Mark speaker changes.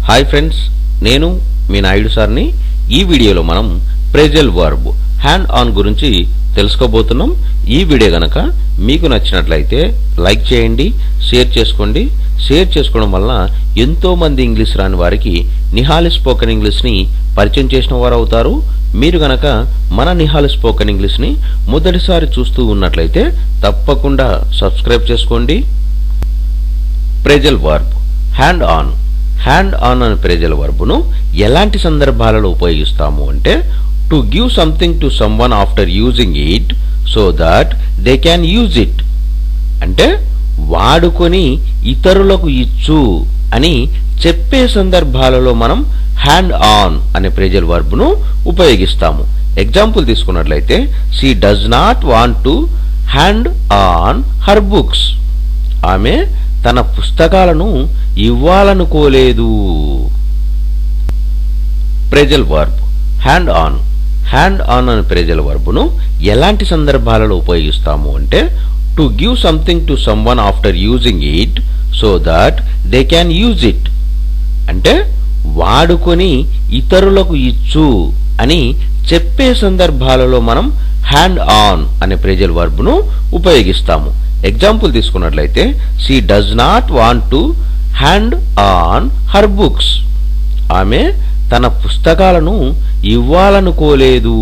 Speaker 1: Hi friends, నేను మీ నాయుడు సార్ని. ఈ వీడియోలో మనం ప్రెజల్ వర్బ్ హ్యాండ్ ఆన్ గురించి తెలుసుకోబోతున్నాం. ఈ వీడియో గనక మీకు నచ్చినట్లయితే లైక్ చేయండి, షేర్ చేసుకోండి. షేర్ చేసుకోవడం వల్ల ఎంతో మంది ఇంగ్లీష్ రాని వారికి నిహాలి స్పోకెన్ ఇంగ్లీష్ని పరిచయం చేసిన వారు అవుతారు. మీరు గనక మన నిహాలి స్పోకెన్ ఇంగ్లీష్ని మొదటిసారి చూస్తూ ఉన్నట్లయితే తప్పకుండా సబ్స్క్రైబ్ చేసుకోండి. Phrasal verb hand on. Hand on అనే ప్రెజల్ వర్బ్ను ఎలాంటి సందర్భాలలో ఉపయోగిస్తాము అంటే, to give something to someone after using it so that they can use it. అంటే వాడుకొని ఇతరులకు ఇచ్చు అని చెప్పే సందర్భాలలో మనం హ్యాండ్ ఆన్ అనే ప్రెజల్ వర్బ్ను ఉపయోగిస్తాము. ఎగ్జాంపుల్ తీసుకున్నట్లయితే, she does not want to hand on her books. ఆమె తన పుస్తకాలను ఇవ్వాలనుకోలేదు. Phrasal verb hand on. Hand on అనే ప్రెజల్ వర్బ్ను ఎలాంటి సందర్భాలలో ఉపయోగిస్తాము అంటే, to give something to someone after using it so that they can use it. అంటే వాడుకొని ఇతరులకు ఇచ్చు అని చెప్పే సందర్భాలలో మనం హ్యాండ్ ఆన్ అనే ప్రెజల్ వర్బ్ను ఉపయోగిస్తాము. ఎగ్జాంపుల్ తీసుకున్నట్లయితే, she does not want to hand on her books. ఆమె తన పుస్తకాలను ఇవ్వాలనుకోలేదు.